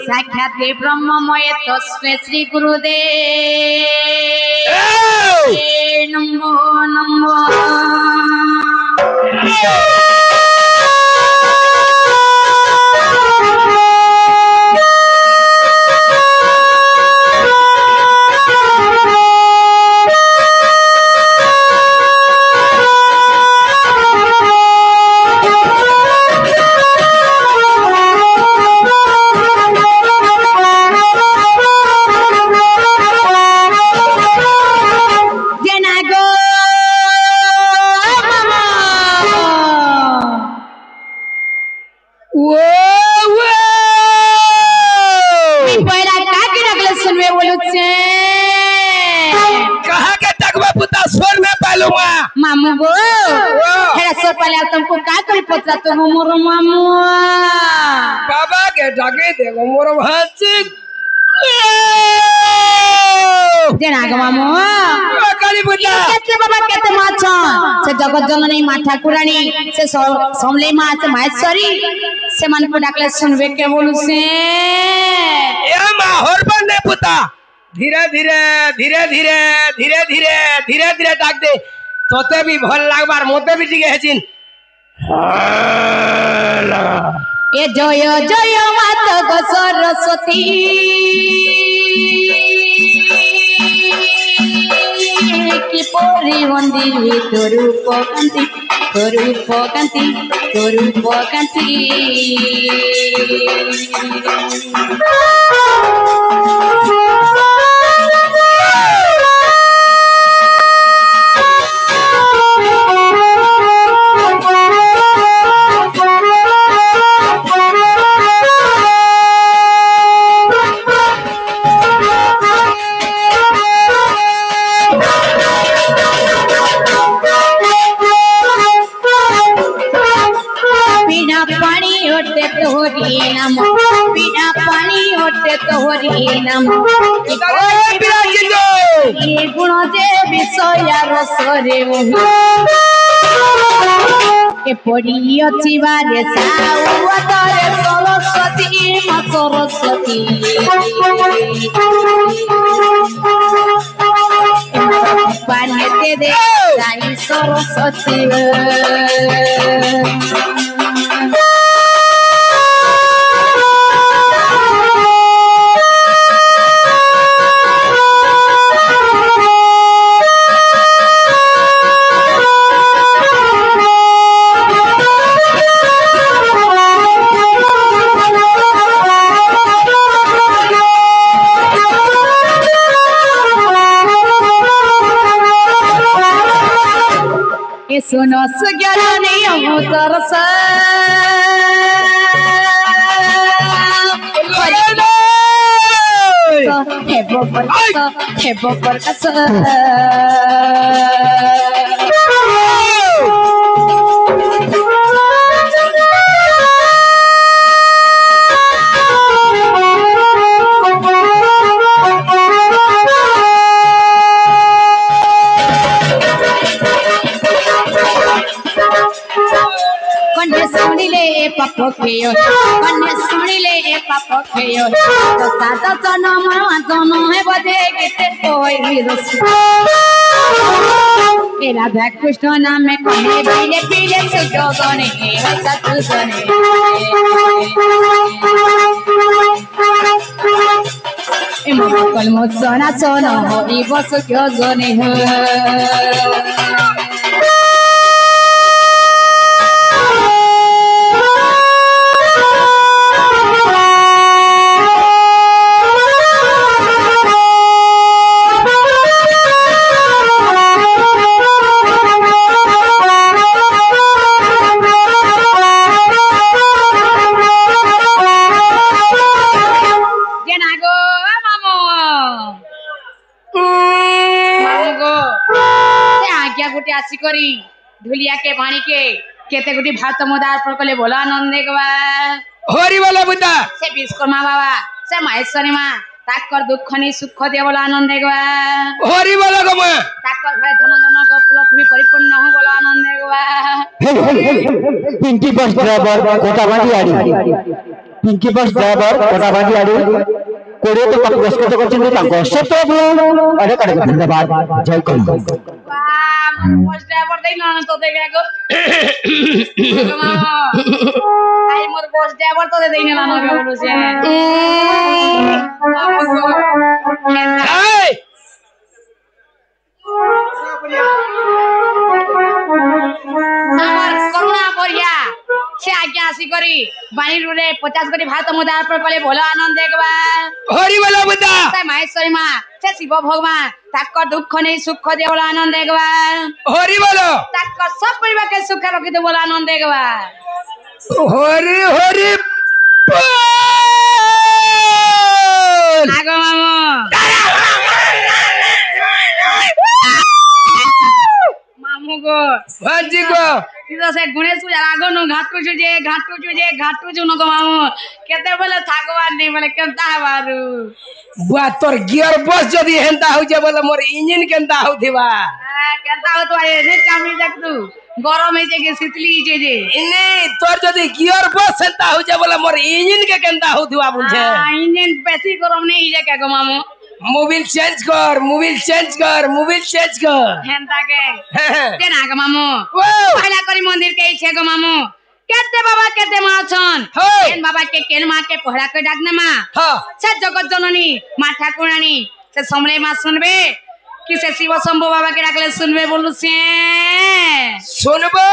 साक्षात ब्रह्ममय तस्मै श्री गुरुदेव नमो नमो। मामा मामू गो हेरा सो पहले तुमको का कर पता तुम मोर मामू बाबा के डाके देखो मोर भांजी जेना गो मामू काली पूजा केते बाबा केते माछ से जगत जननी मा ठाकुरानी से समले मा से माहेश्वरी से मन को डाकले सुनबे के बोलू से ए मा होरबन ने पुता धीरे धीरे धीरे धीरे धीरे धीरे धीरे धीरे डाक दे तोते भी भल लागबार मोते भी ठीक हेचिन ए जय जय मात गो सरस्वती की पोरी मंदिर तोरूप कांति तोरूप कांति तोरूप कांति तोहरी नाम बिना पानी होते तोहरी नाम ये गुण जे विषय रसरे के पड़ी अछि बारे साउतरे सरस्वती मा सरस्वती पानी दे दे साई सरस्वती सुनो सुज्ञानी अमोतरस हेबो परकस पापो खेयो कन्या सुनिले ए पापो खेयो तो सादा जन्म जन्म है बदे केते कोई रस ए राधा कृष्ण नाम में कहे पीले पीले सुजोगने हे सतुजने ए मोर कलम सोना सोना हो ई बस क्यों जने हो आसी करी धुलिया के पानी के केते गुटी भात मोदार पर कले भोला आनंद देखबा होरी वाला बुता से विश्वकर्मा बाबा से माहेश्वरी मां ताकर दुख नि सुख दे बोला आनंद देखबा होरी वाला गम ताकर भाई धन जन को उपलक भी परिपूर्ण हो बोला आनंद देखबा पिंकी बस ड्राइवर कोटाबाड़ी आड़ी पिंकी बस ड्राइवर कोटाबाड़ी आड़ी कोड़े तो पुरस्कृत करछन ताको सब अरे करे धन्यवाद जय करी बस ड्राइवर देई ना तो देखा को आई मोर बस ड्राइवर तो देई ना ना बोलो से हाय আমার করুণা বরিয়া সে আজ্ঞা আসি করি বাণী রুলে 50 কোটি ভাত মুদার পর কলে ভোলা আনন্দ দেখবা হরি বলা বুতা সে মাহেশ্বরী মা সে শিব ভগবান তাকর দুঃখ নেই সুখ দিয়ে বলা আনন্দ দেখবা হরি বলো তাকর সব পরিবারকে সুখে রাখিতে বলা আনন্দ দেখবা হরি হরি আগো মামু भाजी को तीतो से गणेश पूजा आगो नु घाटू जो न गो मामू केते बोले थागवान नहीं बोले केनता हवारू बुआ तोर गियर बस जदी हेंता हो जे बोले मोर इंजन केनता होथिबा केनता हो तो रे चामी देख तू गरम है जे शीतली जे इने तोर जदी गियर बस हेंता हो जे बोले मोर इंजन के केनता होथिबा बुझे इंजन बेसी गरम नहीं जे के गो मामू मोबाइल चेंज कर हेंता के देना गो मामू पहला करी मंदिर के छे गो मामू केते बाबा केते माँ छन केन बाबा केन माँ के पहला के डाकना माँ से जगत जननी माँ ठाकुरानी से समले माँ सुनबे कि से शिव शंभु बाबा के डाकले सुनबे बोलू से सुनबो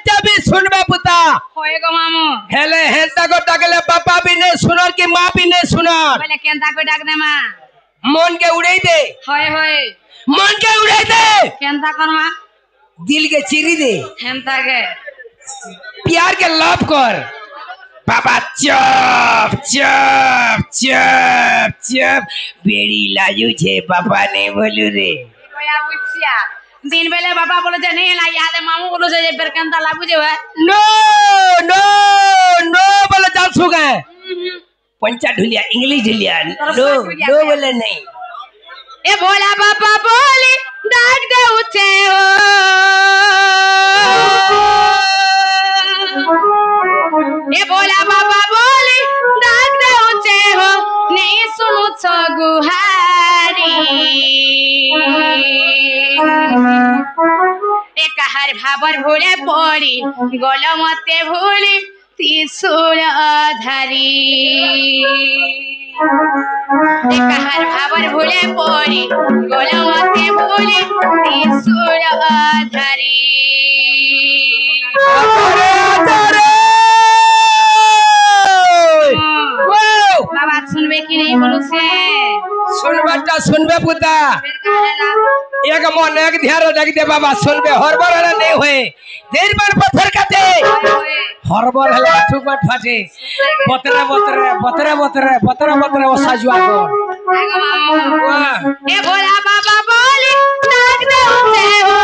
तभी सुनबे पुता होए गो मामू हेले हेंता को डाकले पापा भी नहीं सुनर की माँ भी नहीं सुनर पहले केनता को डाकना माँ मन के उड़ाई दे होए मन के उड़ाई दे केनता करवा दिल के चिरी दे हेंता के प्यार के लव कर बाबा चप चप चप चप बेड़ी लाजू छे पापा ने बोलू रे कोया बुझिया दिन बेले बाबा बोले जे नहीं ला याद मामू बोलो जे फिर केनता लागू जे नो नो नो बोले जान सुगा पंचा ढुलिया इंग्लिश ढुलिया नो नो बोले नहीं ए भोला बाबा बोले डाक दे उठे हो ए भोला बाबा बोले डाक दे उठे हो नहीं सुनु छो गुहारी एक हर भाबर भूले पड़ी गोलो मते भूले त्रिशूल धारी एक हर भाबर भूले पड़ी गोलो मते भूले त्रिशूल धारी बाबा सुनबे कि नहीं बोलू से सुनबे पुता एक मन एक ध्यान रख दे बाबा सुनबे हरबर हला नहीं होए देर बार पत्थर काटे हरबर हला ठुक मत फाटे बतरे वो साजुआ को ए भोला बाबा बोले डाक दे उठे हो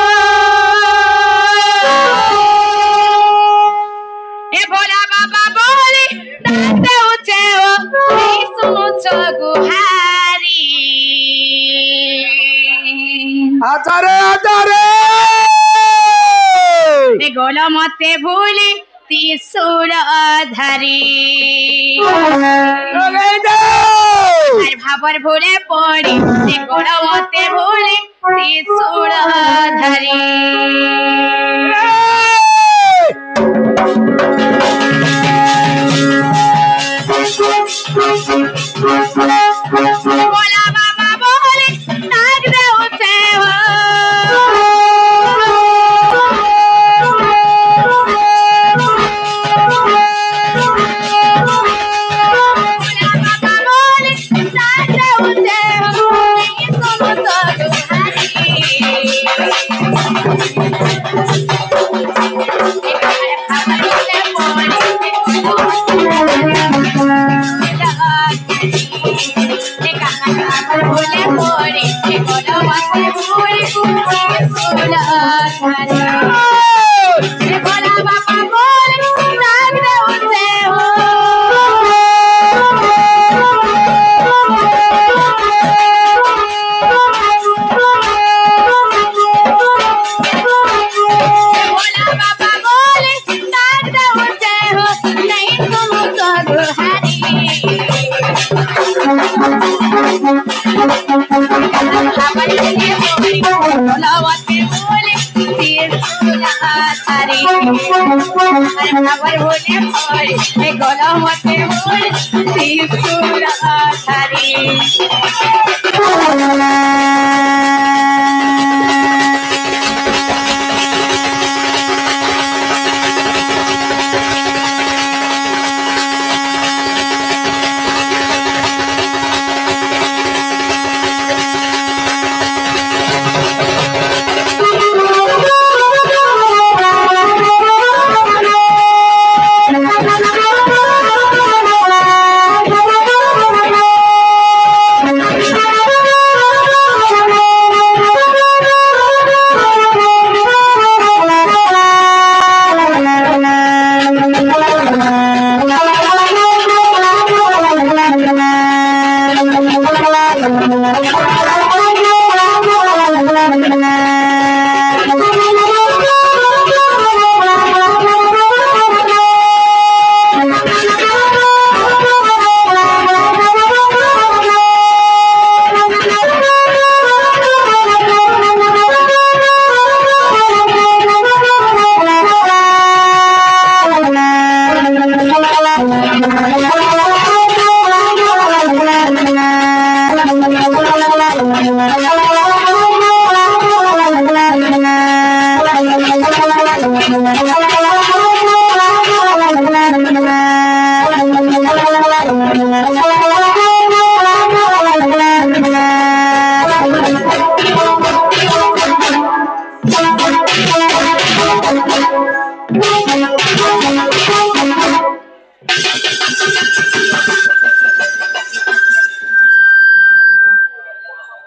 ए भोला बाबा बोले डाक दे उठे हो नहीं सुनो छो गुहारी आचारे ए गोलो मते भूले त्रिशूल धारी हर भाबर भूले पड़ी ए गोलो मते भूले त्रिशूल धारी भोला बाबा बोले डाक दे उठे हो भोला बाबा बोले डाक दे उठे हो नहीं सुनो तो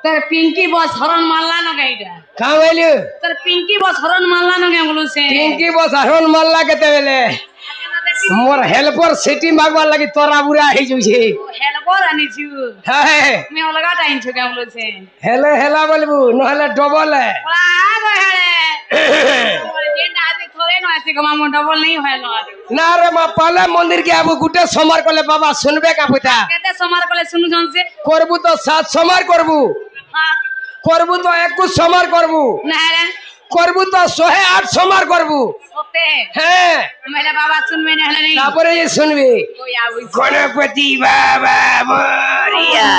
तर पिंकी बस हरण मारला न गाइडा का बोलियो तर पिंकी बस हरण मारला न गे बोलू से पिंकी बस हरण मारला केते बेले मोर हेल्पर सिटी मागवा लगी तोरा बुरा हे जुछे हेल्पर आनी छु हे मैं अलगा टाइम छु गे बोलू से हेले हेला बोलबू नहले डबल है आ गो हेले मोर जे नाते थोड़े न आसी गमा मो डबल नहीं होय न ना रे मा पाले मंदिर के आबू गुटे समर कोले बाबा सुनबे का पुता केते समार कोले सुनु जन से करबू तो 7 समर करबू हां करबू तो 21 समर करबू ना रे करबू तो 108 समर करबू होते हैं मेरे बाबा सुनबे न हले नहीं तापरे ये सुनबी कोई आवी गणपति बाबा मोरिया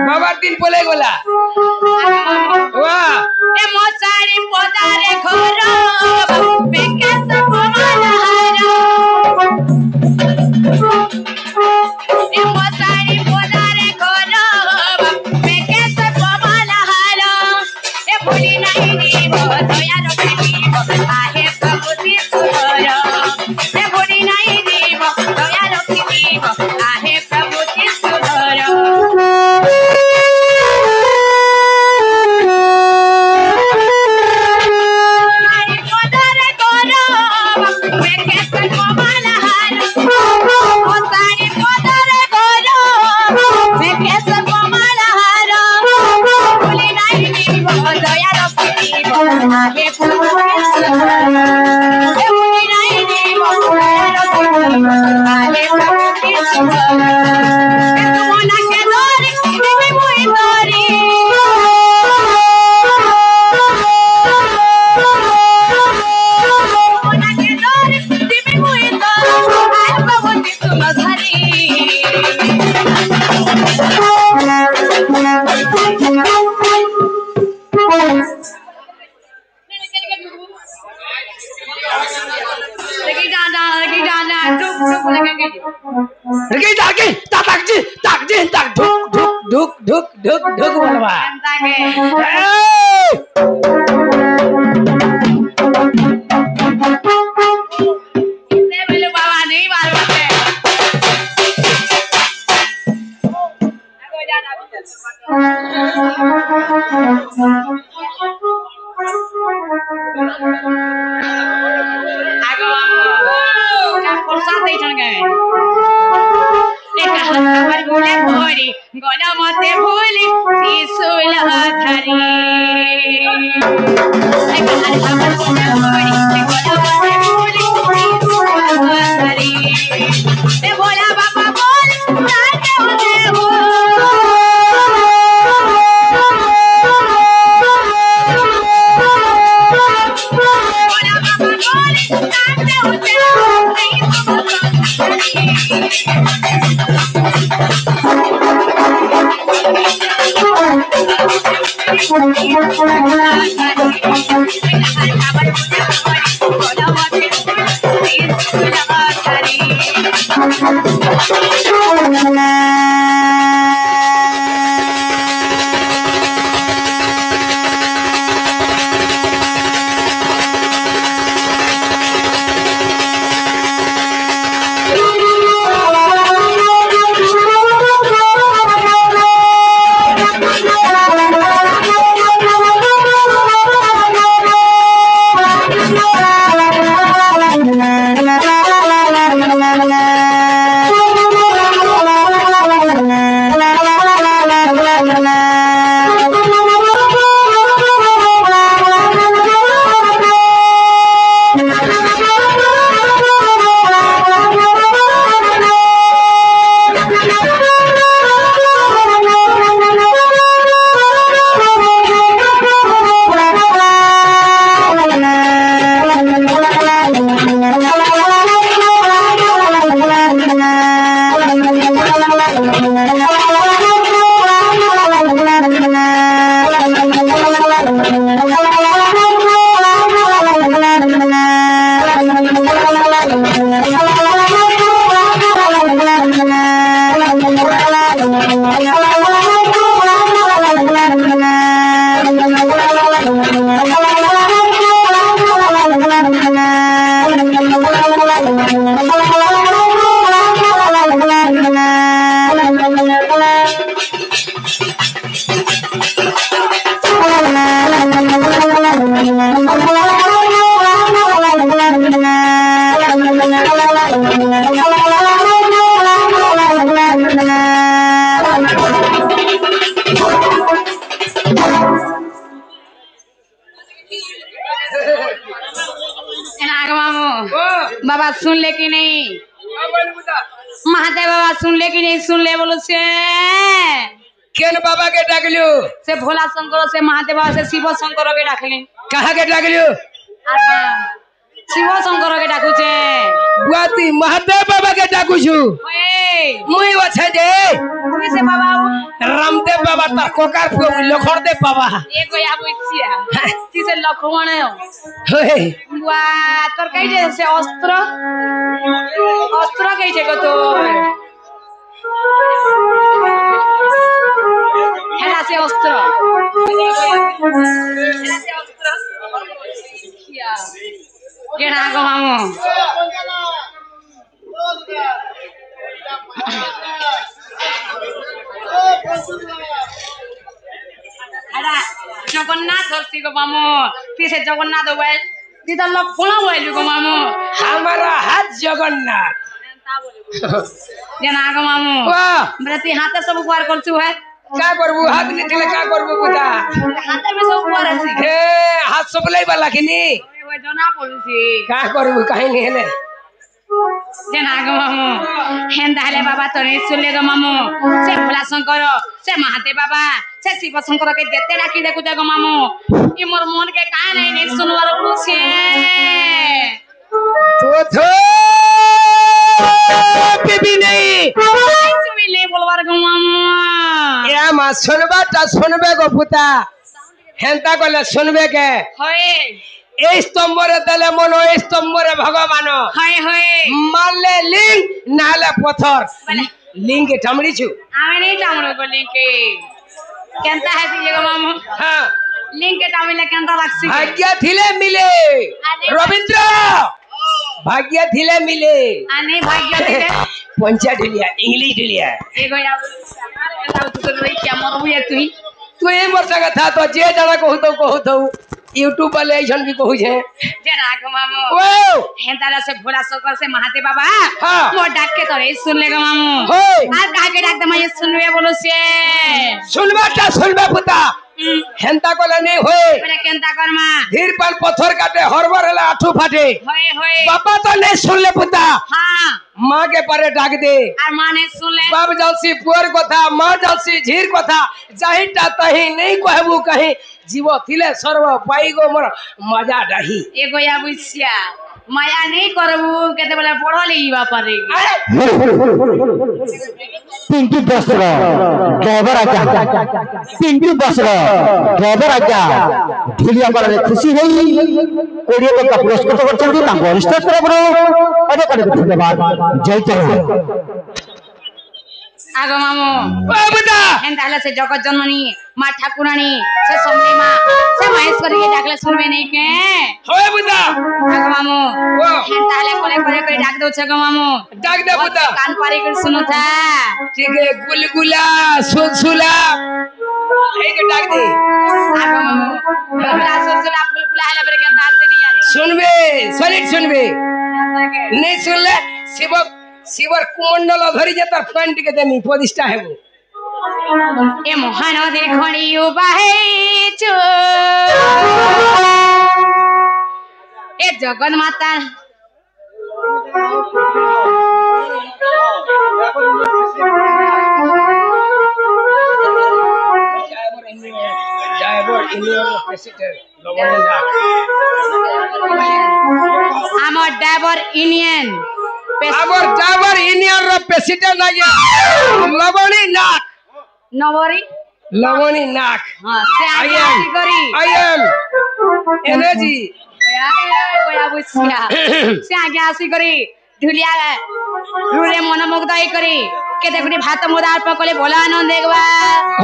बाबा दिन बोले गोला वाह ए मोसारी पोदारे घोरो बेकेस पवन हारो ए मोसारी पोदारे घोरो बेकेस पवन हारो ए भूली नहीं दीबो दया रखीबो आहे प्रभु सुरो ए भूली नहीं दीबो दया रखीबो आहे प्रभु सुरो ढुक बोलबा बाबा नहीं बार गला मते भूली त्रिशूल धरी बोला बाबा बोल नाग मामू बाबा सुन ले कि नहीं महादेव बाबा सुन ले कि नहीं सुन ले बोलो से केन बाबा के डाकलियो से भोला शंकर से महादेव बाबा से शिव शंकर के डाकली कहाँ के डाकलियो शिव शंकर के डाकू छे बुआती महादेव बाबा के डाकू छु मुई वछे दे तुई से बाबा रामदेव बाबा ता कोकार फो लखनदेव बाबा एको या बुझिया ती से लखमण होय बुआ तोर कई जे से अस्त्र अस्त्र कई जे को तो हेला से अस्त्र हेला से अस्त्र किया केना गो मामू हेला जगन्नाथ हस्ती गो मामू ती से जगन्नाथ होय ती तो लखमण होइलु गो मामू हमारा हाथ जगन्नाथ जेना गो मामू वाह ब्रती हाथ सब उपहार करछु है का करबू हाथ निकले का करबू बुता हाथ में सब उपहार अछि हे हाथ सपलाई वाला किनी ओए जना पड़ुसी का करबू काहे नहीं हेले जेना गो मामू हेंदा हेले बाबा तोरे सुले गो मामू से भोला शंकर से महादेव बाबा से शिव शंकर के देते डाकी देखु गो मामू ई मोर मन के काहे नहीं सुनवार पूछे तो थो बीबी नहीं सुबी ले बोलवार गो मामू या मा सुनबे गो पुता हेंता कोले सुनबे के होए ए स्तंभरे देले मनो ए स्तंभरे भगवान हाय हाय मारले लिंग नाले पत्थर लिंग के ठमड़ी छु आमे नहीं टामड़ो को लिंग के केनता है ती गो मामू हां लिंग के टामिले केनता लागसी भाग्य थिले मिले रविंद्र भाग्य थिले मिले आने भाग्य दिले पंचा ढिलिया इंग्लिश ढिलिया एगो या एला तो रही क्या मरबू या तू ए वर्ष का था तो जे जना कहू तो यूट्यूब वाले ऐसन भी कहू छे जेना गो मामू ओ हेंताला से भोला शंकर से महादेव बाबा हां मो डाक के तोरे सुन ले गो मामू होय आ कहा के डाक दे मैं सुनवे बोलो से सुनबे पुता हेंता कोले नहीं होए बड़े केनता करमा धीर पर पत्थर काटे हरबर हला आठू फाटे होए होए बाबा तो नहीं सुन ले पुता हां माँ के परे डाक दे और माने सुन ले बाप जलसी पुअर कथा माँ जलसी झीर कथा जाहिटा तही नहीं कहबू कहीं जीव थिले सर्व पाई गो मोर मजा डाही एगो या बुझिया माया नहीं करबू केते बोले पढ़ो लेबा पारे पिंकी बस ड्राइवर आजा पिंकी बस ड्राइवर आजा ढुलिया बड़े खुशी होई कोड़िए तो कपड़े को तो चलती ना वरिष्ठ तरफ अरे करे धन्यवाद जय जय आगो मामू ओ बेटा हेंताला से जगत जननी मां ठाकुरानी से समले मां से महेश्वरी के डाकले सुनबे नहीं के होए बेटा आगो मामू ओ हेंताले कोले कोले डाक दो छगो मामू डाक दे बेटा कान पारी कर सुनो था ठीक है गुलगुला सुलसुला एक डाक दे आगो मामू गुलगुला सुलसुला फुलफुला हला पर के बात नहीं आनी सुनबे सॉलिड सुनबे नहीं सुन ले शिवर कुमंडल धरी जे तार फ्रंट के देनी प्रतिष्ठा है वो ए महानदी खड़ी उबाहे छु ए जगन माता आमर ड्राइवर इंडियन आमर ड्राइवर इंडियन रो प्रेसिडेंट आगे लवणी नाक नवरी लवणी नाक हां से आगे आसी करी आई एम एनर्जी कोया बुझिया से आगे आसी करी ढुलिया ढुले मनमुग्ध होई करी के देखुनी भात मुदार पकले भोला आनंद देखबा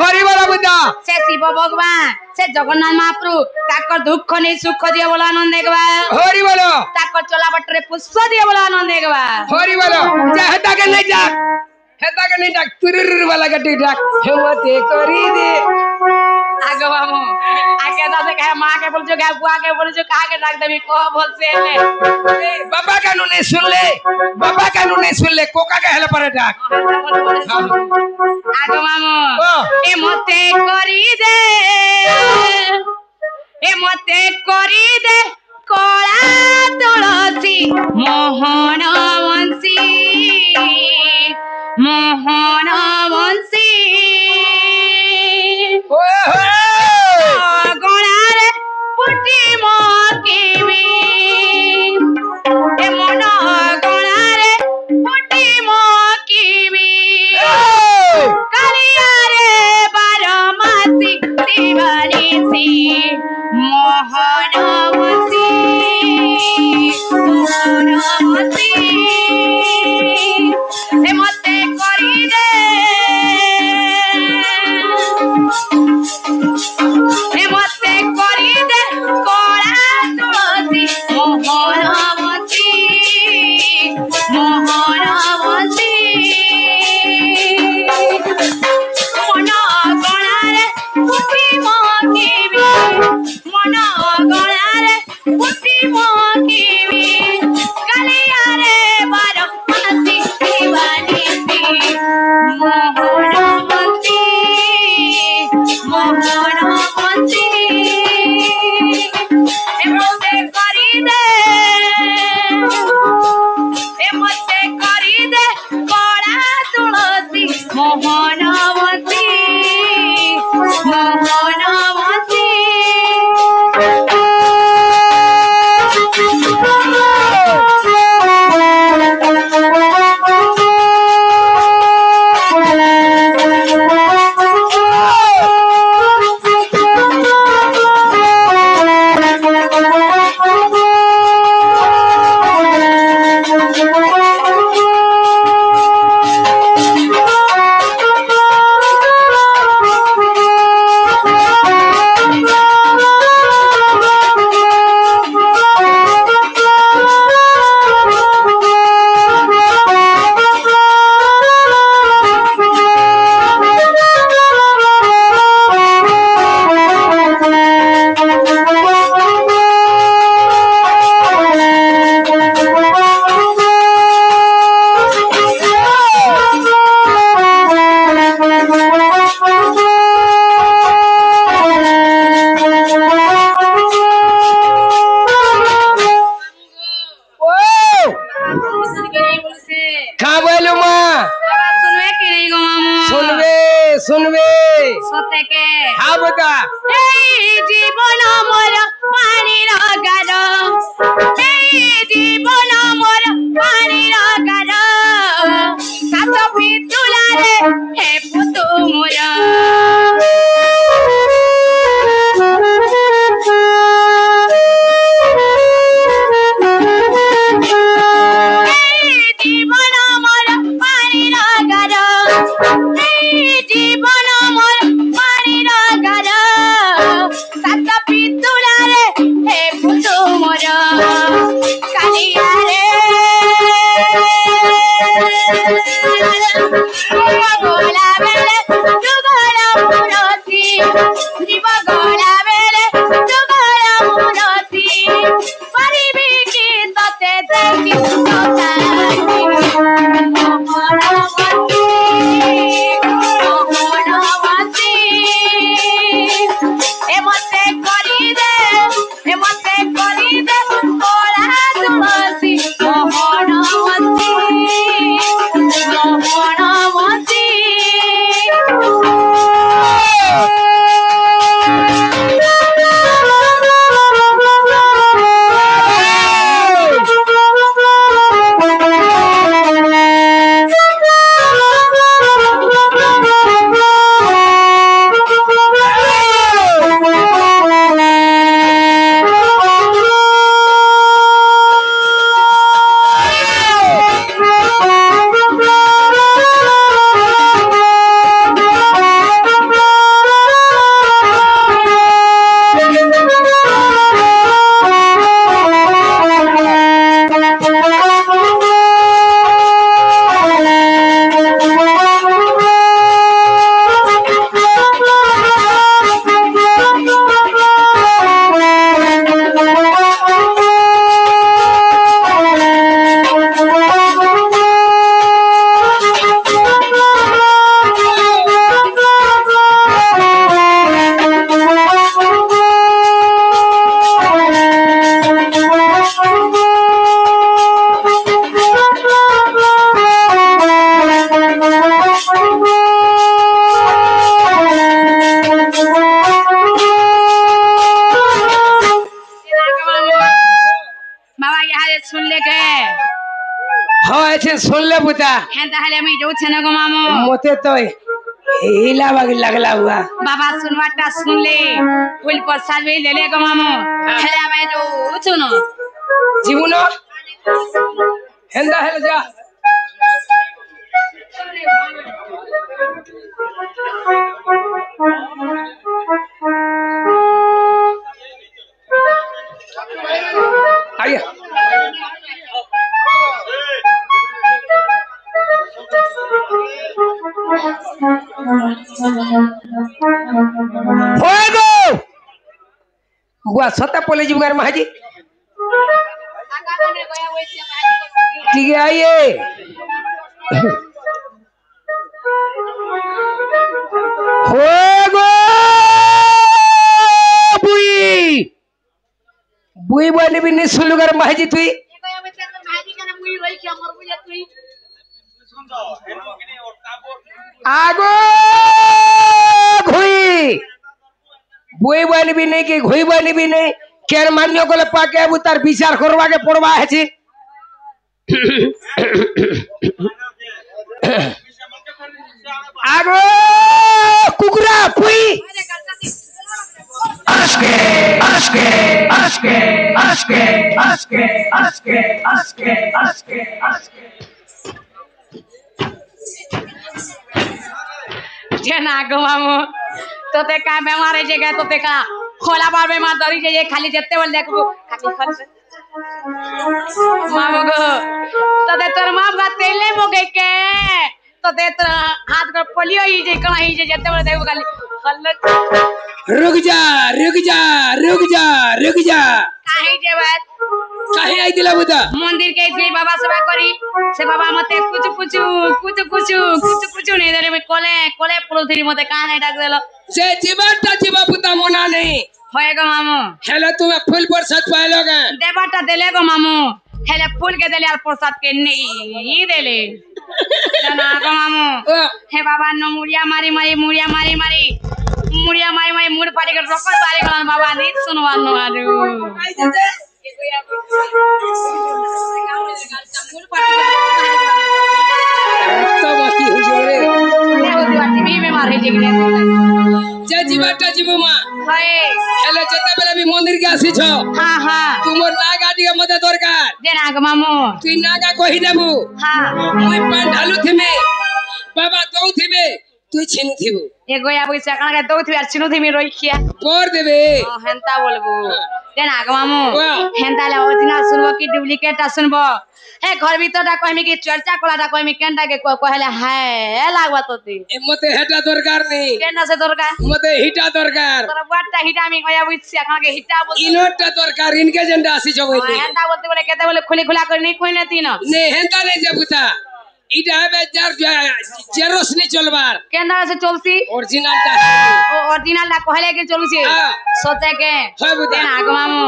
हरि बोला बुद्धा से शिव भगवान से जगन्नाथ महाप्रभु ताकर दुख नहीं सुख दिए बोला आनंद देखबा हरि बोलो ताकर चला बटरे पुष्प दिए बोला आनंद देखबा हरि बोलो जा हटा के नहीं जा हेता के नहीं डाक तुरुर वाला गट्टी डाक हेमते करी दे आगे बाबू आगे दादा कहे मां के बोल जो कहे बुआ के बोल जो कहा के डाक देबी को बोल से ले बाबा का नहीं सुन ले बाबा का नहीं सुन ले कोका के हेले पर डाक आगो मामू ए मते करी दे कला तुलसी मोहन वंशी गणारे पुटी मकिबी ए मन गणारे पुटी मकिबी कालियारे बारमासी शिवानिसी मोहनवती ए मते करी दे कला तुलसी मोहनवती मन गणारे पुटी मकिबी मन गणारे पुटी मकिबी कालियारे बारमासी शिवानिसी मोहनवती ए मते करी दे कला तुलसी मोहनवती सुनबे सते के हाँ बता जीवन मोर पानी गार जीवन मोर पानी गार सात पितुलारे हे पुतु मोर जीवन मोर पानी गार जीवन मोर पानी गार सात पितुलारे हे पुतु मोर कालियारे गोला बेले আছে শুনলে বুতা হ্যাঁ তাহলে আমি যাচ্ছি না গো মামু মতে তো হিলা বাগি লাগলা হুয়া বাবা শুনবারটা শুনলে ফুল প্রসাদ भी ले ले गो मामू हेले আমি যাচ্ছি না জীবন হেন্দা হেলে যা আইয়া ফুego বুয়া সতা পলে জীবগার মাহাজি ঠিক আইয়ে ফুego বুই বুই বলি বিনি সুলুগার মাহাজি তুই আগো ঘুই বই বলবি নেই কি ঘুই বলবি নেই কেন মান্য গলে পাকে আবু তার বিচার করবাকে পড়বা আছে আগো কুকুরা পুই আজকে আজকে আজকে আজকে আজকে আজকে আজকে আজকে আজকে না গো মামু তোতে का बेमार है जगह तोते का खोला बार बेमार दरी जे खाली जेते बोल देखबो खाली खर्च मामू गो तोते तोर माप का तेले मोगे के तोते तो हाथ का पोलियो ही जे कहीं जे जेते बोल देखबो खाली खल्ल रुक जा रुक जा रुक जा रुक जा काहे जे बात काहे आई दिला बुदा मंदिर के जे बाबा सेवा करी से बाबा मते कुछ नहीं दरे में कोले कोले पुलथरी मते का नहीं डाक देलो से जीवाटा जीवा बुदा मोना नहीं होए गो मामू हेला तुम्हें फूल प्रसाद पालोगे देवाटा देले गो मामू हेले फूल के देले और प्रसाद के नहीं देले ना गो मामू हे बाबा नो मुड़िया मारी मुड़ पाटी के रोकल बारे गन बाबा नी सुनवानो आदू तो बाकी हो जोरे टीवी में मारे जगने जे जीवाटा जीवो मा हाय हेले जते बेले भी मंदिर के आसी छो हां हां तुमर नागा दिया मदद दरकार दे ना गो मामू तुई नागा कहि देबू हां मुई पान ढालू थिमे बाबा दौ थिमे তুই ছিনু থিবু এগোয়া বইসা কানা দৌথি আর চিনু থিমি রইখিয়া পর দেবে হেনতা বলবো দেন আগ মামু হেনতা লে অরিজিনাল শুনবো কি ডুপ্লিকেটটা শুনবো হে ঘর ভিতরটা কইমি কি চর্চা কলাটা কইমি কেনটা কে কইলে হায় লাগবা তোতে মতে হেটা দরকার নেই কেনটা সে দরকার মতে হিটা দরকার তোর বাটটা হিটা আমি কইয়া বইছি কানাকে হিটা বল ইনোটা দরকার ইনকে জেন্ডা আসি জগইতে হেনতা বলতে বলে কেতে বলে খুলি খুলা করে নি কইনে তিন নে হেনতা নে যে বুতা ইটা হবে যার জেরোসনি চলবার কেনটা সে চলছি অরিজিনালটা ও অরিজিনালটা কইলে কি চলছি সতে কে হয় বুতা দেন আগ মামু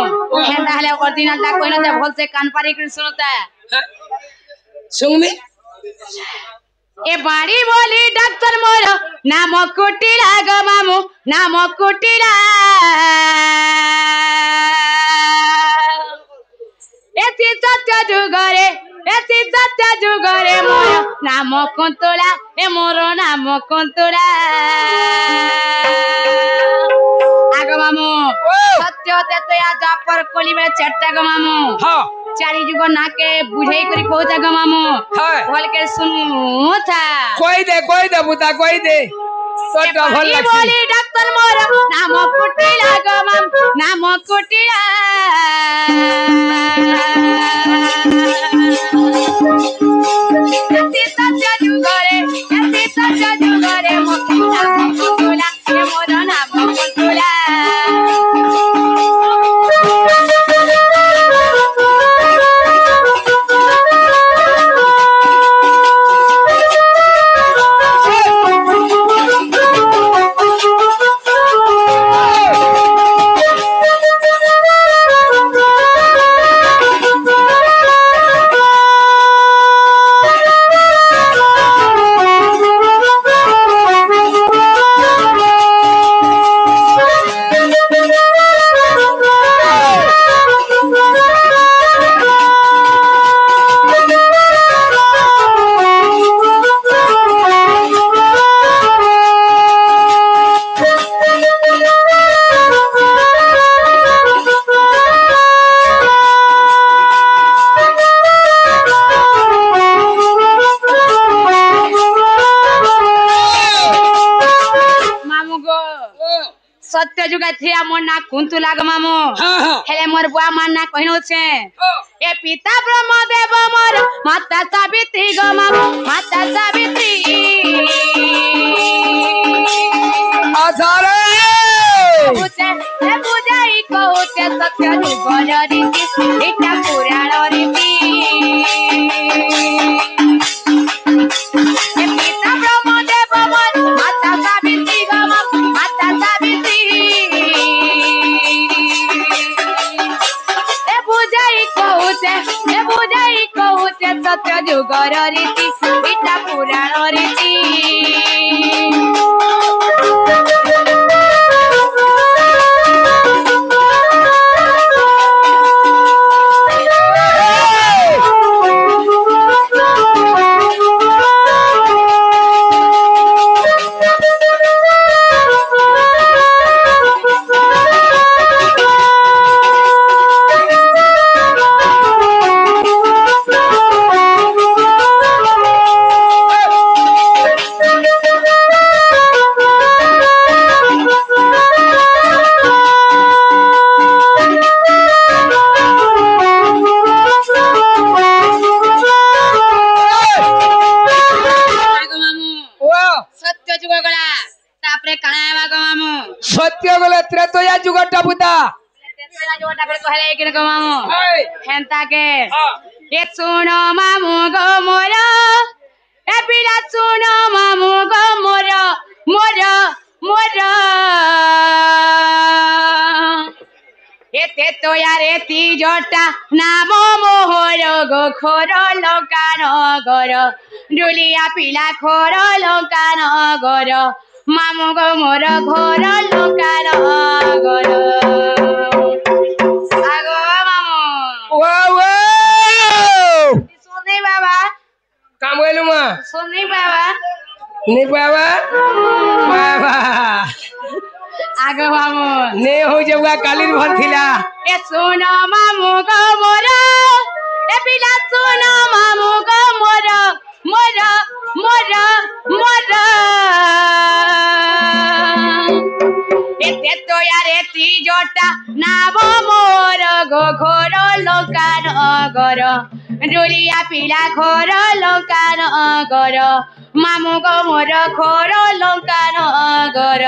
হেনতা হলে অরিজিনালটা কইনা দে ভলসে কান পারি করে শুনতা শুনবি এ বাড়ি বলি ডাক্তার মোর নাম কুটিরা গো মামু নাম কুটিরা এতি সত্য যুগরে মোর নাম কুন্তলা এ মোর নাম কুন্তলা আগো মামু সত্য তেতে আজাপর কলিবে চেট্টা গো মামু হ্যাঁ চারি যুগ নাকে বুঝাই করি কହୁতা গো মামু বল के सुनु था কই দে বুতা কই দে তোটা ভাল লাগছে বলি ডাক্তার মোর নাম কুটিলা গো মামু নাম কুটিলা এতি সত্য যুগরে মোর নাম কুন্তলা এ মোর নাম কুন্তলা सत्य जुगा थिया मोर ना कुंतु लाग मामू हाँ हाँ हेले मोर बुआ मानना कहनो छे ए पिता ब्रह्मदेव मोर माता सावित्री गो मामू माता सावित्री आधारे बुझे ए बुझाई कहूते सत्य जुगर रीति इटा पुराण रीति ए पिता ब्रह्मदेव मोर माता सावित्री गो मामू माता सावित्री ए बुझाई कहूते सत्य जुगर रीति इटा पुराण रीति सत्य गले त्रेतया जुगटा बुता हेंता के ए सुनो मामू गो मोर ए पिला सुनो मामू गो मोर मोर मोर एते तो यार एती जटा नाम मोहर गो खोर लोकान गर डुलिया पिला खोर लोकान गर मामू गो मोर घोर लोकान गर आगो मामू सुनी बाबा काम गइलु म सुनी बाबा नि बाबा बाबा आगो मामू ने हो जउगा कालीर भर थिला ए सुनो मामू गो मोर ए पिला सुनो मामू गो मोर मोर मोर मोर एते तो यार एती जटा नाम मोर गो घोर लोकान गर डुलिया पिला घोर लोकान गर मामू गो मोर घोर लोकान गर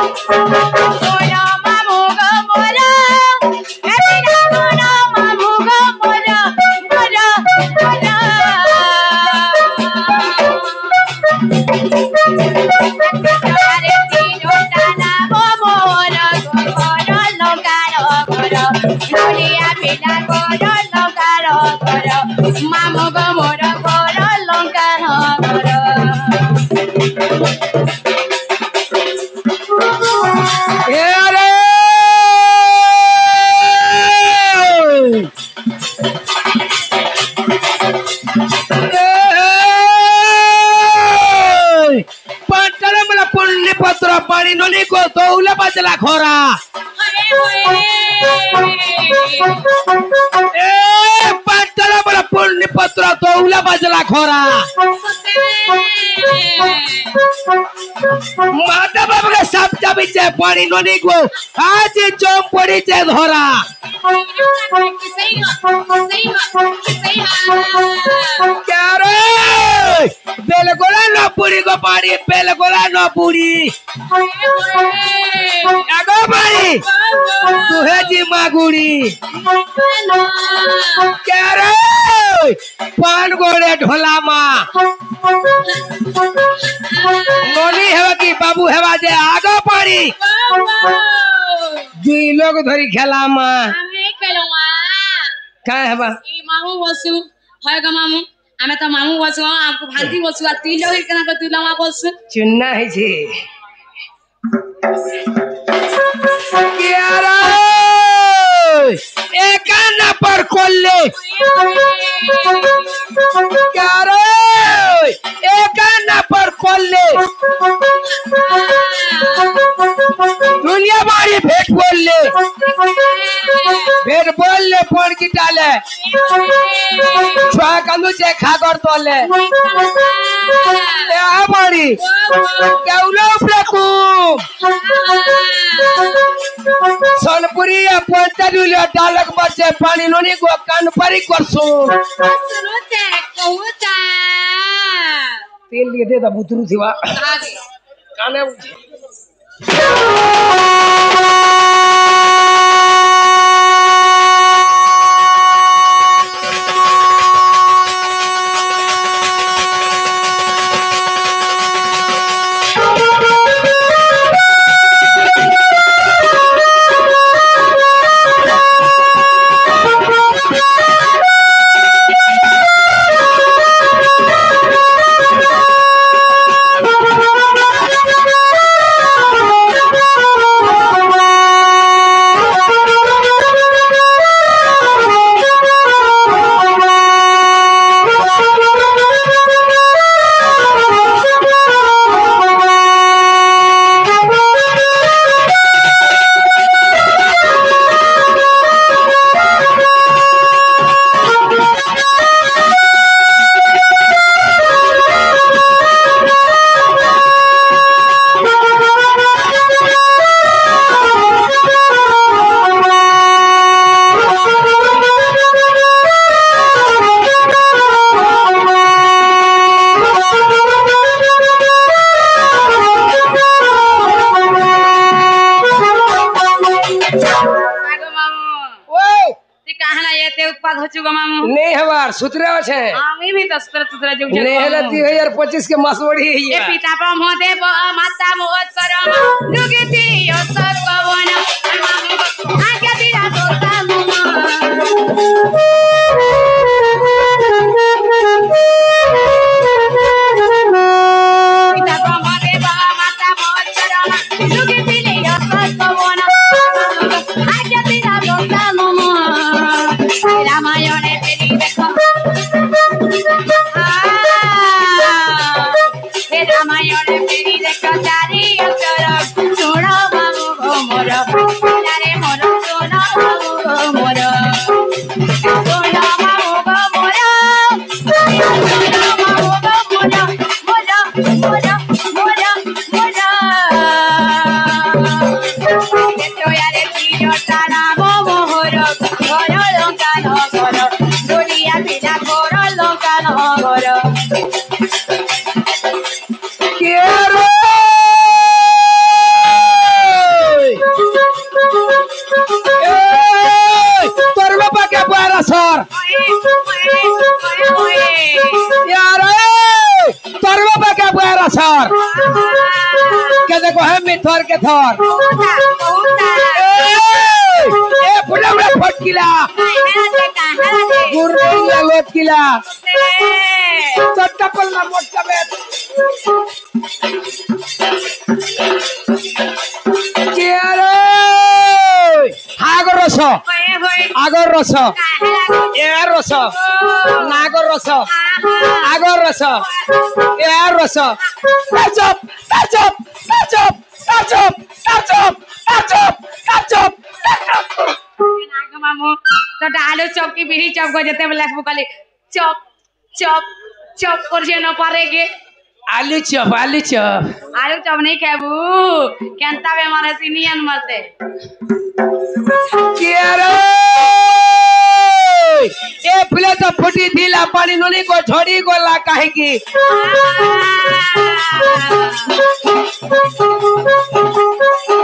सोना मामू गो मोर ए पिला सोना मामू गो मोर मोर मोर अरे तीनो ताना मोर गोर लोकार गोर डुलिया पिला गोर लोकार गोर मामू गो मोर गोर लोकार गोर ए रे पाटले मला पुण्य पत्र पाणी नली को तौला बदला खोरा ए पाटले मला पुण्य पत्र तौला बदला खोरा माता बाबा के सप्ता बिचे पानी नली को आज चोम पड़ी चे धरा क्या रे बेलगोला न पुरी को पानी बेलगोला न पुरी आगो भाई तू है जी मागुड़ी क्या रे पान गोड़े ढोला माँ नोनी हेवा की बाबू हेवा जे आगो पानी दुई लोग धरी खेला माँ क्या हेवा मामू बसु है ग मामू आमे तो मामू बसु आपको भांति बसु आ तीन लोग केना को तुला मा बसु चुन्ना है जी क्या रे एक ना पर कोल्ले क्या रे एक ना पर कोल्ले दुनिया बारी भेट बोल ले फोन की डाले छुआ कांदू जे खागर तले ए बड़ी केउलो प्रकु सोनपुरी पंचदुलिया डालक बचे पानी नोनी को कान परी करसु सुरुते कहूता तेल लिए दे दा बुतरू थिवा काने नहीं हमार सुतरे छे आमी भी तो सुतरे जो नहीं हला 2025 के मासवड़ी है ये पिता ब्रह्मदेव माता मोहत्सरम जुगति असत पवन आज्ञा दिला दोता पिता ब्रह्मदेव माता मोहत्सरम जुगति असत पवन आज्ञा दिला दोता रामायणे तेरी देखो रामायणे तेरी देखो चारी अक्षर सुनो बाबू गो मोर रे मोर सुनो बाबू गो मोर सुनो बाबू गो मोर सुनो बाबू गो मोर मोर मोर मोर के तो यारे की तारा मोहर घर लंका नगर दुनिया पिला घर लंका नगर तोर बाबा के बारा सर यार तोर बाबा के बारा सर के देखो है मिथर के थर ए फुलौड़ा फटकिला गुरला लोटकिला चट्टपल ना मोटका बेट आगर रस आगर रस एर रस नागर रस आगर रस एर रस ताचप ताचप ताचप ताचप ताचप ताचप ताचप मामू तो आलू चौक की बीड़ी चौक को जते बोला कहले चौक चौक चौक कर जे न पारे के आलू चप आलू नहीं खाबू केनता बे मारे सिनियन मरते ए फुले तो फुटी थीला पानी नोनी को छोड़ी गोला काहे की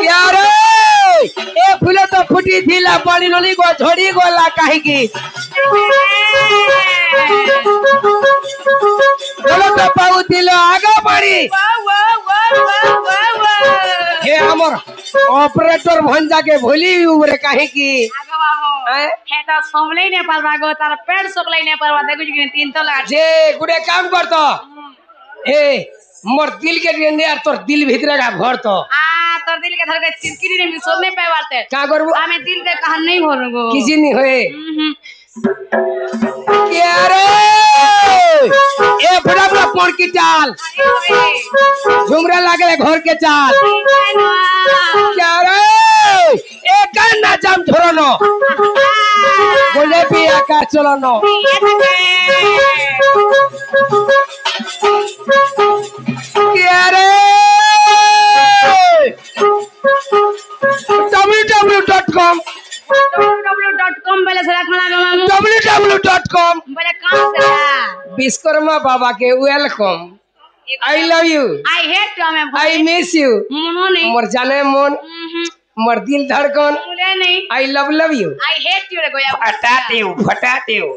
यार ए फुले तो फुटी थीला पानी नोनी को छोड़ी गोला काहे की बोलो तो पाऊ दिलो आगे बढ़ी हे हमर ऑपरेटर भंजा के भूली उबरे काहे की हे तो सोमले ने परवा गो तार पेड़ सोकले ने परवा देखु कि 300 लगा जे गुडे काम करतो ए मोर दिल के ने यार तोर दिल भीतर का घर तो तोर दिल के धर के चिरकिरी ने सोने पे वालते का करबू आमे दिल के कहां नहीं भरगो किसी नहीं होए यारे ए बड़ा बड़ा पोर की चाल झुमरा लागले घर के चाल क्या रे एक ना जाम छोड़नो बोले पिया का चलो नो क्या रे www.com बोले सरा खाना गा मामू www.com बोले कहां से ला विश्वकर्मा बाबा के welcome I love you I hate you मैं आई मिस यू मनो नहीं मोर जाने मन मोर दिल धड़कन बोले नहीं I love you I hate you रे गोया फटाते हो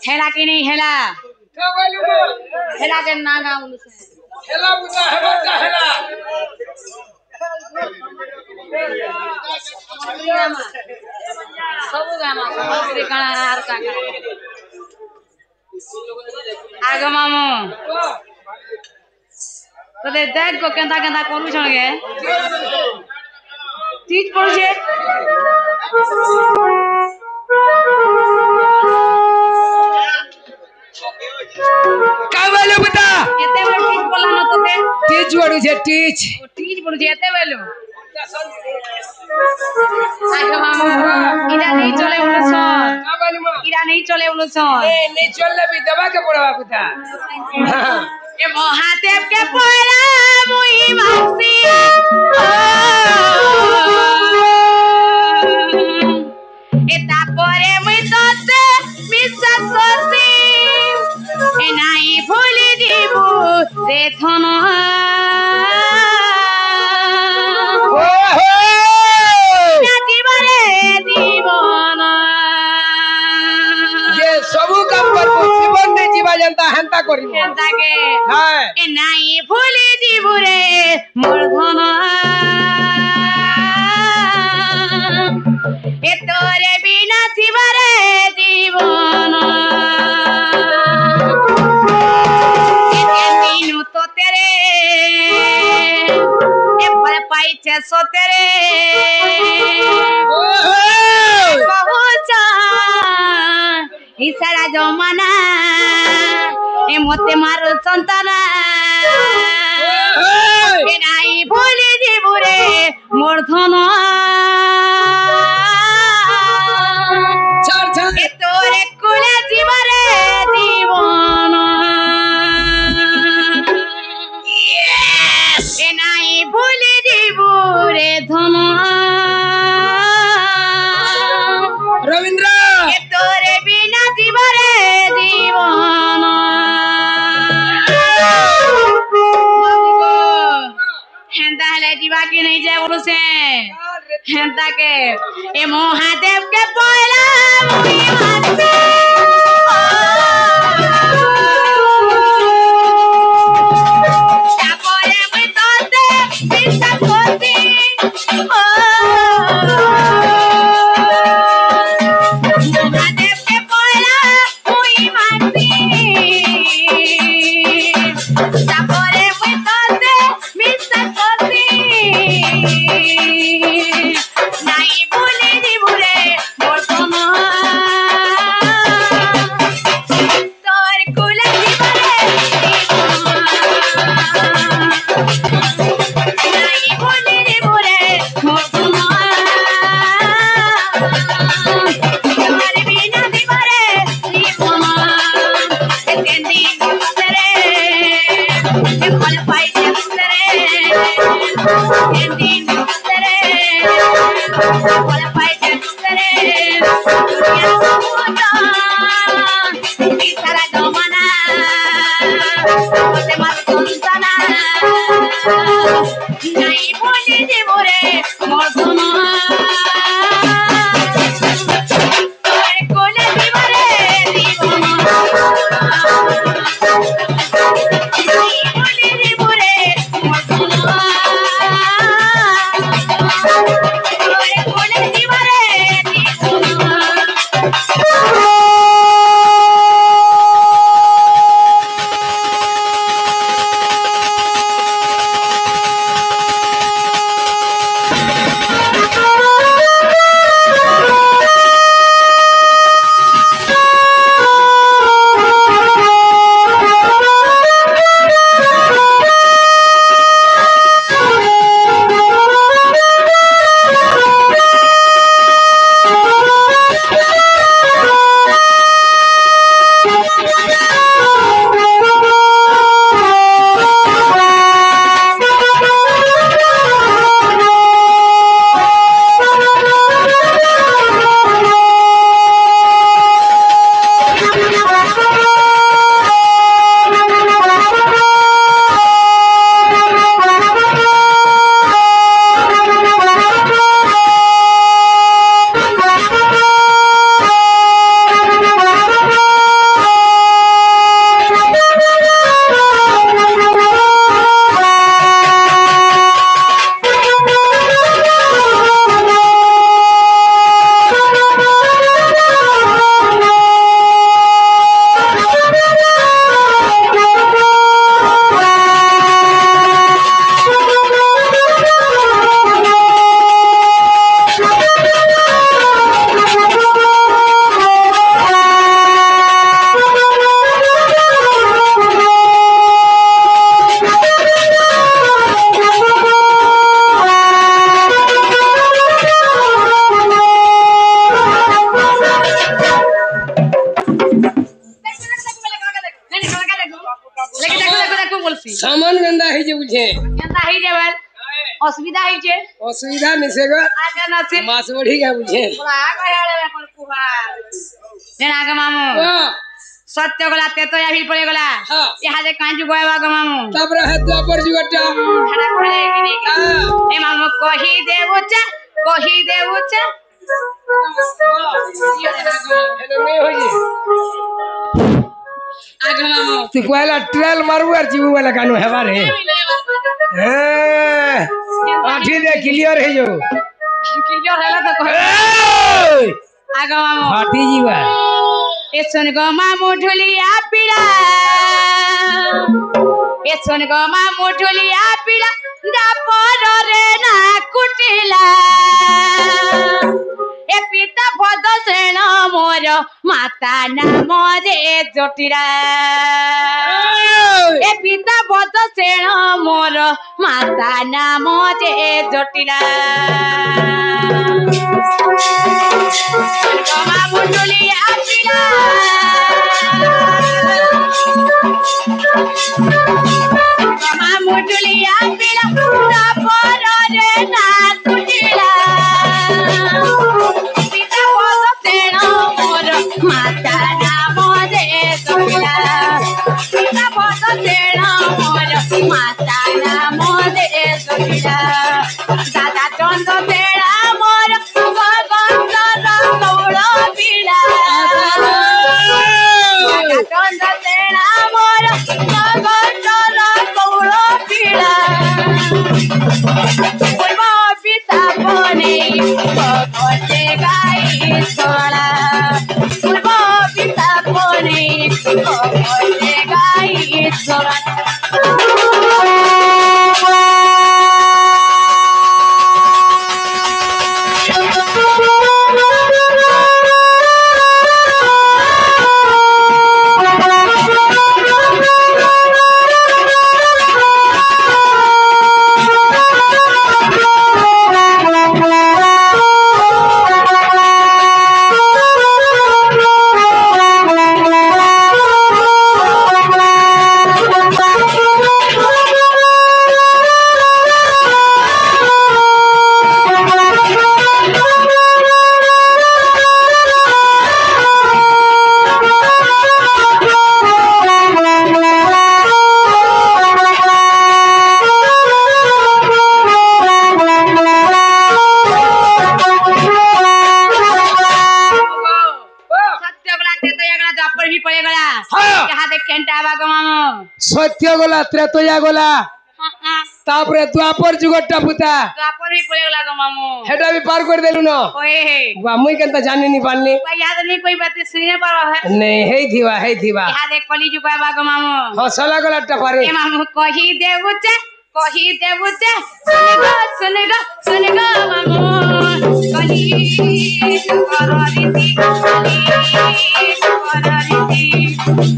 हेला कि नहीं हेला हेला के ना गाँव हेला बुता हेला का हेला सब गामा श्री कणाहार का आगे मामू तो दे देख को केंता केंता करू छन गे तीज पड़ू छे का बोलो बुता केते बेल तीज बोला न तो ते टीच वडू छे टीच तीज पड़ू छे एते बेलु आगे मामू इरा नहीं चले बोलो सर का बोलू मा इरा नहीं चले बोलो सर नहीं चलले भी दबा के पड़वा बुता ए महादेव के पोला मुई मासी ए तापरे मुई तोते मिसा सोसी ए नाई भूली जीवु रे थन जीवरे जीवन ये सबू काम करबो जीवन ने जीवा जनता हंता करिबो केंता के हां ए नाई भूली जीवु रे मोर धन ए तोरे बिना जीवरे जीवन ए दिनु तो तेरे ए भले पाइछे सो तेरे ई सारा जमाना ए मते मार संताना ए नाई भूली जीवु रे मोर धन चल चल ए तोरे कुले जीवरे जीवन ए नाई भूली जीवु रे धन रविंद्र ए तोरे बिना जीवरे जीवन हेंता हेले जीवा की नहीं जाए बोलो से हेंता के ए महादेव के पोला मुई मासी तापरे मुई तोते मिसा सोसी महादेव के पोला मुई मासी तापरे मुई तोते मिसा सोसी नाई भूली जीवु रे मोर धन Tendi tere, ekol pai tere. Tendi tere, ekol pai tere. Dunia samuda, isara domana, kote mar santana. Nai boli divore, mor sono. Kole divare divona. Boli divore, mor sono. Kole divare divona. सामान गंदा है जे बुझे केंदा ही जेवल असुविधा ही जे असुविधा निसेगा आजा ना से मास बढ़ी गया बुझे बोला गयाले पर कुहार नेना के मामू सत्य गला ते तो या भी पड़े गला हां यहां जे कांजू गोयवा के मामू तब रहे द्वापर जुगटा खड़ा करे कि नहीं ए मामू कही देउच नहीं हो जी आगे मामू तू कोला ट्रेल मारू और जीव वाला कानो हेवा रे आठी दे क्लियर है जो क्लियर हैला तो कह आगे मामू फाटी जीवा ए सुन गो मामू ढोलिया पीड़ा ए सुन गो मामू ढोलिया पीड़ा दापर रे ना कुटिला ए पिता पद सेण मोर माता नाम रे जटिला ए पिता पद सेण मोर माता नाम रे जटिला मामू ढोलिया पीड़ा मामू ढोलिया पीड़ा दापर रे ना कुटिला पिता पद सेण मोर माता नाम रे जटिला पिता पद सेण मोर माता नाम रे जटिला दादा चंद बेड़ा मोर भगवंतर गौड़ पीड़ा दादा चंद बेड़ा मोर भगवंतर गौड़ पीड़ा पूर्व पिता बने भगवते गाई सोला पूर्व पिता बने भगवते गाई सोला মামু সত্য গলা ত্রেতয়া গলা তারপরে দ্বাপর যুগটা পুতা দ্বাপর भी পড়ে গলা গো মামু হেটা भी পার করে দেলু না ওই মুই কেনতা জানিনি পারনি कोई याद नहीं कोई बात सुनने पारो है নেই হেই থিবা याद एक कली जुगा बागो मामू হসলা গলাটা পারে ए मामू कही देबुचे सुन गो मामू कली जुगा रीति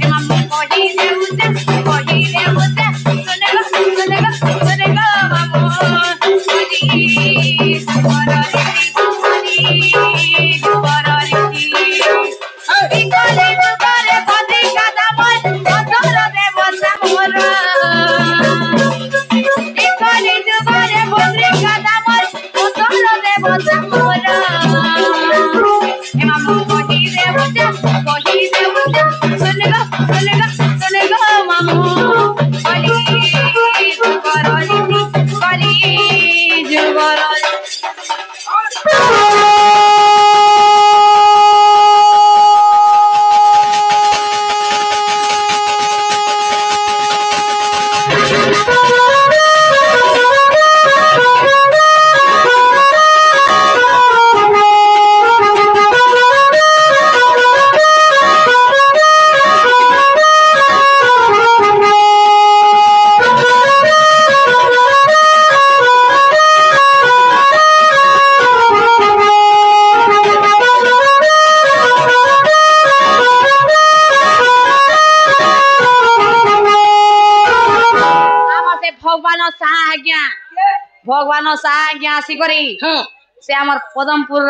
ए मामू कही देबुचे सुन गो मामू कली जुगा रीति बिकले जुगारे बदी कादा मन बदर देव सामोर बिकले जुगारे बदी कादा मन बदर देव सामोर ए मामू कही देव सुन गो मामू कली जुगारे भगवान साज्ञा आसी करी से हमर पदमपुर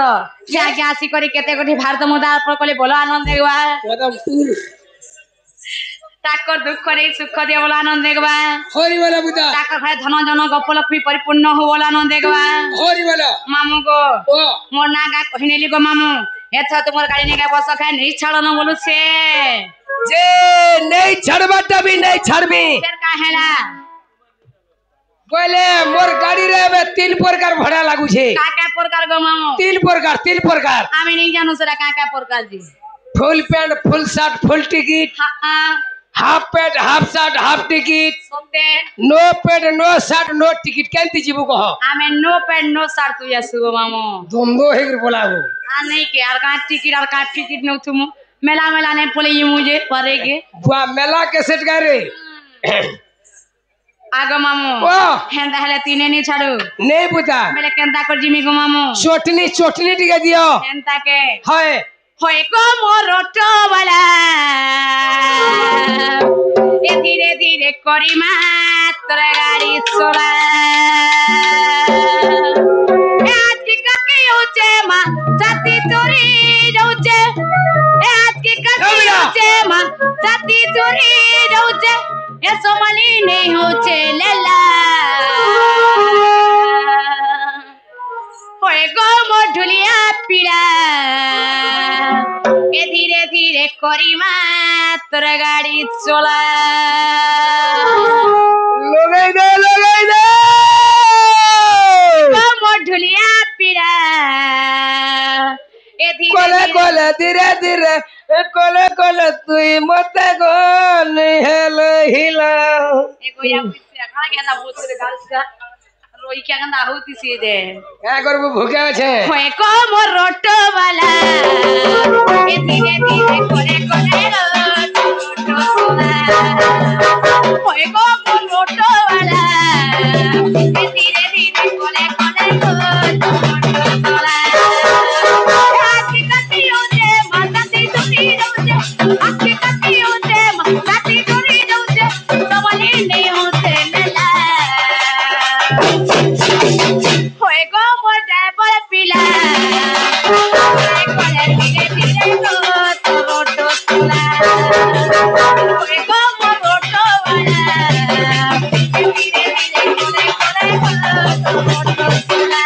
से आज्ञा आसी करी केते कोठी भारत मुदा प्रकले बोलो आनंद देगवा পদমপুর ताकर दुख रे सुख दे बोलो आनंद देगवा হরি বলা বুদা ताकर भाई धन जन गप लक्ष्मी परिपूर्ण हो बोलो आनंद देगवा হরি বলা मामू गो ও मोर नागा कहिनेली गो मामू एथा तुमर गाड़ी ने बस खाए नहीं छाड़न बोलू से যে নেই ছাড়বাটা भी नहीं ছাড়বি फिर काहेला কইলে মোর গাড়ি রে এবে তিন প্রকার ভাড়া লাগুছে काका प्रकार गो मामू তিন প্রকার আমি नहीं जानू सेरा काका प्रकार जी full pant full shirt full ticket हां half pant half shirt half ticket सोते no pant no shirt no ticket কেনতি ଯିବୁ কহ आमे नो पैंट नो शर्ट तू यासु गो मामू দ্বন্দ্ব হেগর বলাবো आ नहीं के यार का टिकट और का टिकट न तुम मेला नहीं बोले ये मुझे परे के बुआ मेला के सेट करे आगो मामू ओ हेंदा हेले तीने नहीं छाड़ू नहीं बुता मेले केंता कर जिमी गो मामू चटनी टिके दियो हेंता के हाय होय गो मोर ऑटो वाला ए धीरे धीरे करी मात्र गाड़ी चला ए आज का के होचे मा जाती तोरी जाउचे ए आज के का के होचे मा जाती तोरी जाउचे ए सोमाली नहीं होचे लेला होय गो मोर ढुलिया पीड़ा ए धीरे धीरे करी मात्र गाड़ी चला लगाई दे गो मोर ढुलिया पीड़ा ए धीरे कोले धीरे कोले तुई मते गोल हेल हिला एको या पिछे खा के ना बोल से गाल से रोई क्या गंदा होती सी दे क्या करबो भूखे আছে होय को मोर रोटो वाला ए धीरे धीरे करे रोटो वाला होय को मोर रोटो वाला ए धीरे धीरे करे रोटो वाला आखी कती होते माताती तुरी रोते आखी कती होते माताती तुरी रोते समली नहीं होते मेला होय गो मोर ड्राइवर पिला करे धीरे धीरे रोटो चला होय गो मोर रोटो वाला धीरे धीरे करे रोटो चला